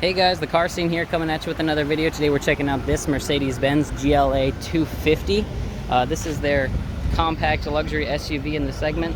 Hey guys, the car scene here coming at you with another video. Today we're checking out this Mercedes-Benz GLA250. This is their compact luxury SUV in the segment.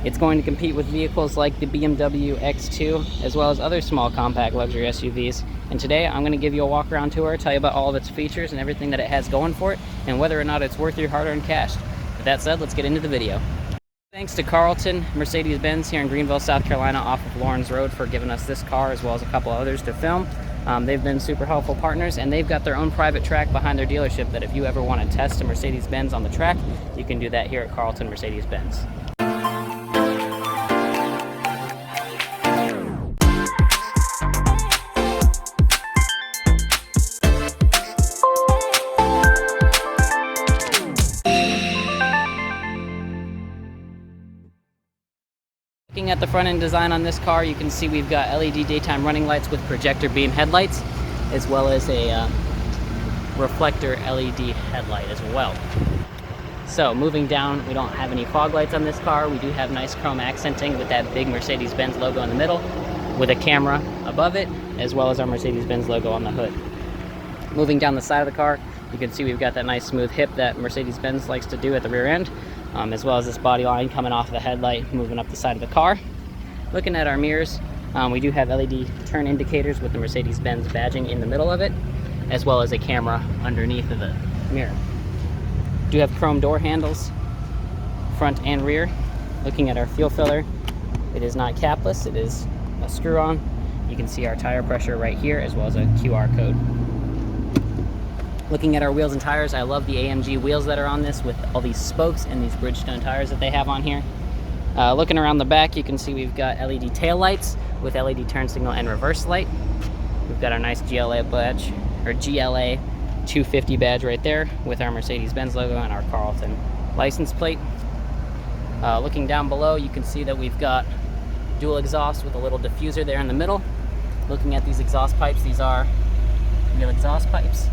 It's going to compete with vehicles like the BMW X2 as well as other small compact luxury SUVs. And today I'm going to give you a walk around tour, tell you about all of its features and everything that it has going for it and whether or not it's worth your hard-earned cash. With that said, let's get into the video. Thanks to Carlton, Mercedes-Benz here in Greenville, South Carolina off of Lawrence Road for giving us this car as well as a couple others to film. They've been super helpful partners, and they've got their own private track behind their dealership that if you ever want to test a Mercedes-Benz on the track, you can do that here at Carlton Mercedes-Benz. Looking at the front end design on this car, you can see we've got LED daytime running lights with projector beam headlights, as well as a reflector LED headlight as well. So moving down, we don't have any fog lights on this car. We do have nice chrome accenting with that big Mercedes-Benz logo in the middle, with a camera above it, as well as our Mercedes-Benz logo on the hood. Moving down the side of the car, you can see we've got that nice smooth hip that Mercedes-Benz likes to do at the rear end. As well as this body line coming off the headlight, moving up the side of the car. Looking at our mirrors, we do have LED turn indicators with the Mercedes-Benz badging in the middle of it, as well as a camera underneath of the mirror. Do have chrome door handles, front and rear. Looking at our fuel filler, it is not capless, it is a screw-on. You can see our tire pressure right here, as well as a QR code. Looking at our wheels and tires, I love the AMG wheels that are on this with all these spokes and these Bridgestone tires that they have on here. Looking around the back, you can see we've got LED tail lights with LED turn signal and reverse light. We've got our nice GLA badge, or GLA250 badge right there with our Mercedes-Benz logo and our Carlton license plate. Looking down below, you can see that we've got dual exhaust with a little diffuser there in the middle. Looking at these exhaust pipes, these are real exhaust pipes.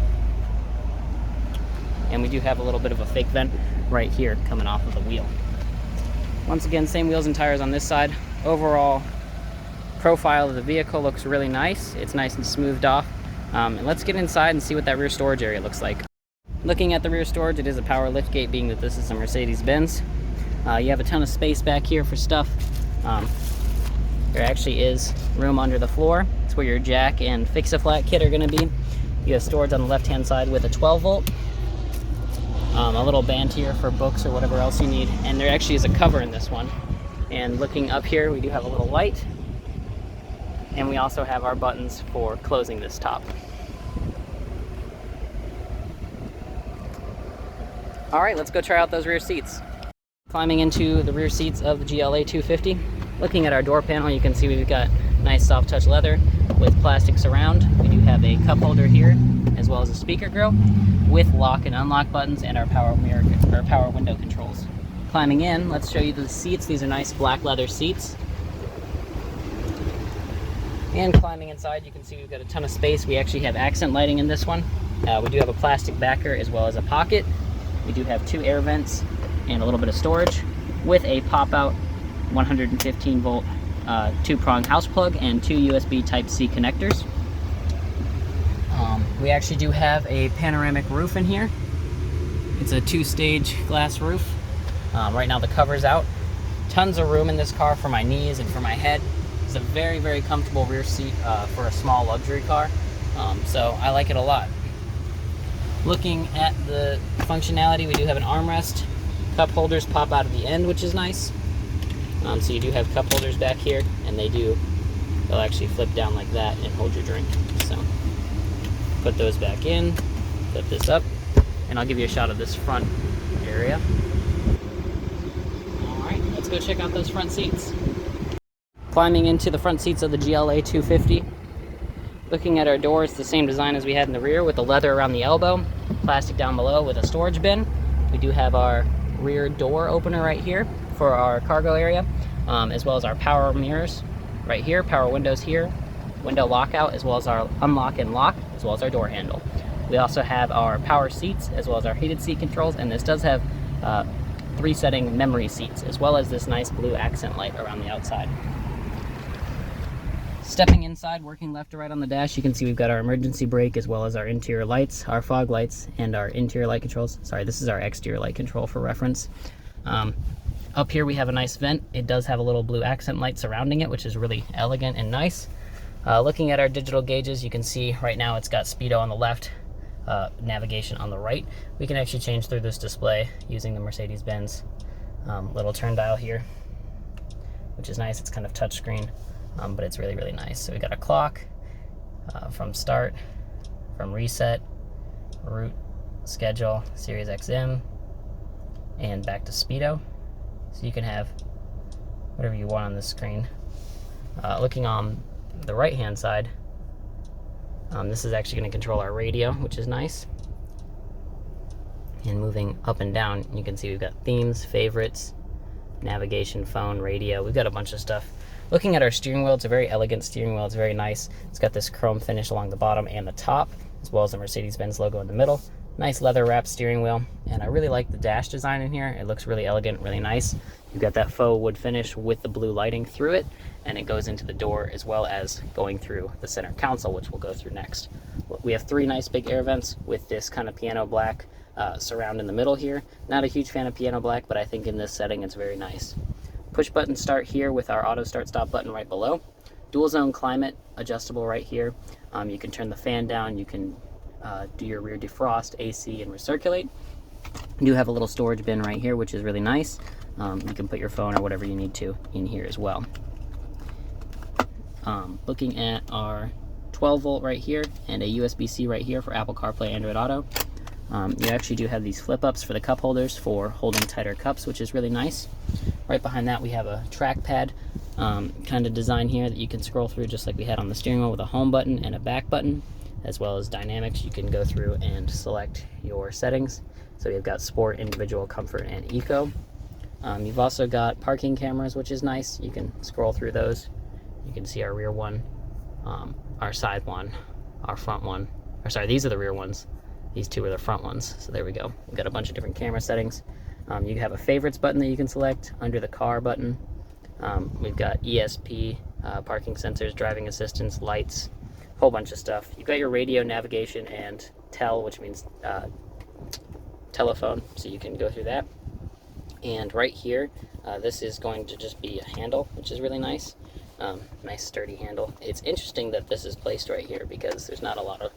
And we do have a little bit of a fake vent right here coming off of the wheel. Once again, same wheels and tires on this side. Overall profile of the vehicle looks really nice. It's nice and smoothed off. And let's get inside and see what that rear storage area looks like. Looking at the rear storage, it is a power lift gate, being that this is a Mercedes-Benz. You have a ton of space back here for stuff. There actually is room under the floor. It's where your jack and fix-a-flat kit are going to be. You have storage on the left-hand side with a 12-volt. A little band here for books or whatever else you need, and there actually is a cover in this one. And looking up here, we do have a little light, and we also have our buttons for closing this top. Alright, let's go try out those rear seats. Climbing into the rear seats of the GLA250. Looking at our door panel, you can see we've got nice soft touch leather with plastic surround. We do have a cup holder here, as well as a speaker grill with lock and unlock buttons and our power mirror or power window controls. Climbing in, let's show you the seats. These are nice black leather seats. And climbing inside, you can see we've got a ton of space. We actually have accent lighting in this one. We do have a plastic backer as well as a pocket. We do have two air vents and a little bit of storage with a pop-out 115 volt two-prong house plug and two USB Type-C connectors. We actually do have a panoramic roof in here. It's a two-stage glass roof. Right now the cover's out. Tons of room in this car for my knees and for my head. It's a very, very comfortable rear seat for a small luxury car. So I like it a lot. Looking at the functionality, we do have an armrest. Cup holders pop out of the end, which is nice. So you do have cup holders back here, and they'll actually flip down like that and hold your drink. So put those back in, flip this up, and I'll give you a shot of this front area. Alright, let's go check out those front seats. Climbing into the front seats of the GLA250. Looking at our doors, the same design as we had in the rear with the leather around the elbow, plastic down below with a storage bin. We do have our rear door opener right here for our cargo area, as well as our power mirrors right here, power windows here, window lockout, as well as our unlock and lock, as well as our door handle. We also have our power seats, as well as our heated seat controls, and this does have 3-setting memory seats, as well as this nice blue accent light around the outside. Stepping inside, working left to right on the dash, you can see we've got our emergency brake as well as our interior lights, our fog lights, and our interior light controls. Sorry, this is our exterior light control for reference. Up here we have a nice vent. It does have a little blue accent light surrounding it, which is really elegant and nice. Looking at our digital gauges, you can see right now it's got speedo on the left, navigation on the right. We can actually change through this display using the Mercedes-Benz little turn dial here, which is nice. It's kind of touchscreen, but it's really, really nice. So we got a clock from start, from reset, route, schedule, Sirius XM, and back to speedo. So you can have whatever you want on this screen. Looking on the right hand side, this is actually going to control our radio, which is nice. And moving up and down, you can see we've got themes, favorites, navigation, phone, radio. We've got a bunch of stuff. Looking at our steering wheel, it's a very elegant steering wheel. It's very nice. It's got this chrome finish along the bottom and the top, as well as the Mercedes-Benz logo in the middle. Nice leather wrapped steering wheel, and I really like the dash design in here. It looks really elegant, really nice. You've got that faux wood finish with the blue lighting through it, and it goes into the door as well as going through the center console, which we'll go through next. We have 3 nice big air vents with this kind of piano black surround in the middle here. Not a huge fan of piano black, but I think in this setting it's very nice. Push button start here with our auto start stop button right below. Dual zone climate adjustable right here. You can turn the fan down, you can do your rear defrost, AC, and recirculate. You do have a little storage bin right here, which is really nice. You can put your phone or whatever you need to in here as well. Looking at our 12 volt right here and a USB-C right here for Apple CarPlay, Android Auto. You actually do have these flip ups for the cup holders for holding tighter cups, which is really nice. Right behind that we have a trackpad kind of design here that you can scroll through just like we had on the steering wheel, with a home button and a back button, as well as dynamics. You can go through and select your settings. So you've got sport, individual, comfort, and eco. You've also got parking cameras, which is nice. You can scroll through those. You can see our rear one, our side one, our front one. Or sorry, these are the rear ones. These 2 are the front ones. So there we go. We've got a bunch of different camera settings. You have a favorites button that you can select under the car button. We've got ESP, parking sensors, driving assistance, lights, a whole bunch of stuff. You've got your radio, navigation, and tel, which means telephone, so you can go through that. And right here, this is going to just be a handle, which is really nice. Nice sturdy handle. It's interesting that this is placed right here because there's not a lot of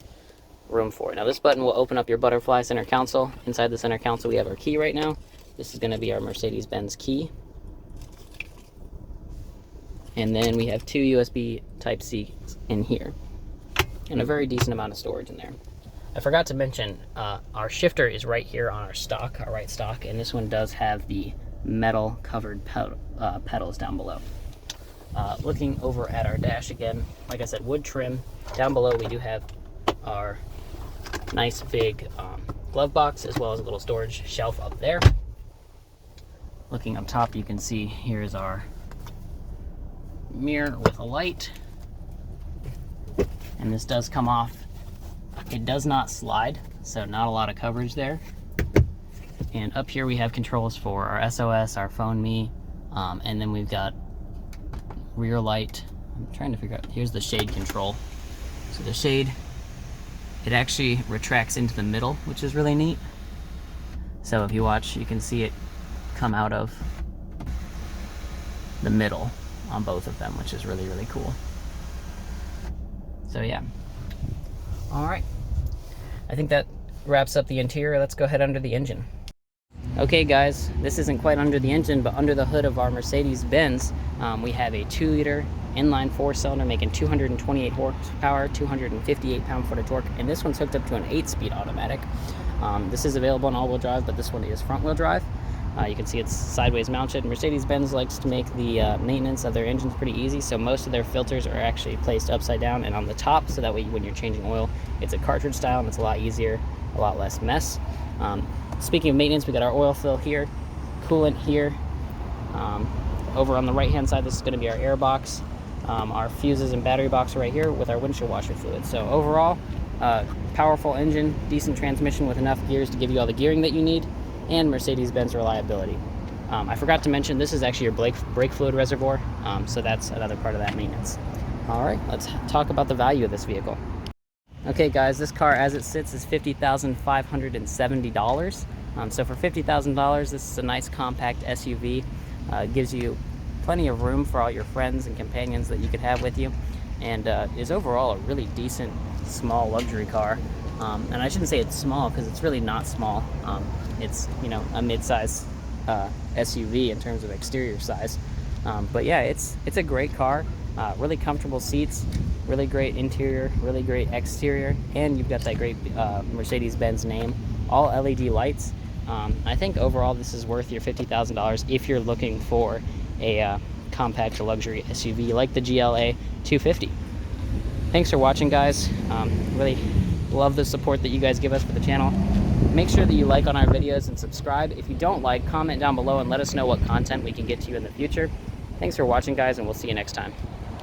room for it. Now this button will open up your butterfly center console. Inside the center console we have our key right now. This is going to be our Mercedes-Benz key. And then we have 2 USB Type-C in here. And a very decent amount of storage in there. I forgot to mention, our shifter is right here on our stock, our right stock, and this one does have the metal covered pedals down below. Looking over at our dash again, like I said, wood trim. Down below we do have our nice big glove box, as well as a little storage shelf up there. Looking up top, you can see here's our mirror with a light, and this does come off. It does not slide, so not a lot of coverage there. And up here we have controls for our SOS, our phone me, and then we've got rear light. I'm trying to figure out, here's the shade control. So the shade, it actually retracts into the middle, which is really neat. So if you watch, you can see it come out of the middle on both of them, which is really, really cool. So yeah. All right. I think that wraps up the interior. Let's go ahead under the engine. Okay guys, this isn't quite under the engine, but under the hood of our Mercedes-Benz, we have a 2-liter inline 4-cylinder making 228 horsepower, 258 pound-foot of torque, and this one's hooked up to an 8-speed automatic. This is available in all-wheel drive, but this one is front-wheel drive. You can see it's sideways mounted. Mercedes-Benz likes to make the maintenance of their engines pretty easy, so most of their filters are actually placed upside down and on the top, so that way when you're changing oil, it's a cartridge style and it's a lot easier, a lot less mess. Speaking of maintenance, we got our oil fill here, coolant here. Over on the right-hand side, this is going to be our air box. Our fuses and battery box are right here with our windshield washer fluid. So overall, powerful engine, decent transmission with enough gears to give you all the gearing that you need, and Mercedes-Benz reliability. I forgot to mention, this is actually your brake fluid reservoir, so that's another part of that maintenance. All right, let's talk about the value of this vehicle. Okay guys, this car as it sits is $50,570. So for $50,000, this is a nice compact SUV. Gives you plenty of room for all your friends and companions that you could have with you, and is overall a really decent small luxury car. And I shouldn't say it's small because it's really not small. It's, you know, a mid-size SUV in terms of exterior size. But yeah, it's a great car. Really comfortable seats, really great interior, really great exterior, and you've got that great Mercedes-Benz name. All LED lights. I think overall this is worth your $50,000 if you're looking for a compact luxury SUV like the GLA250. Thanks for watching, guys. Really love the support that you guys give us for the channel. Make sure that you like on our videos and subscribe. If you don't like, comment down below and let us know what content we can get to you in the future. Thanks for watching, guys, and we'll see you next time.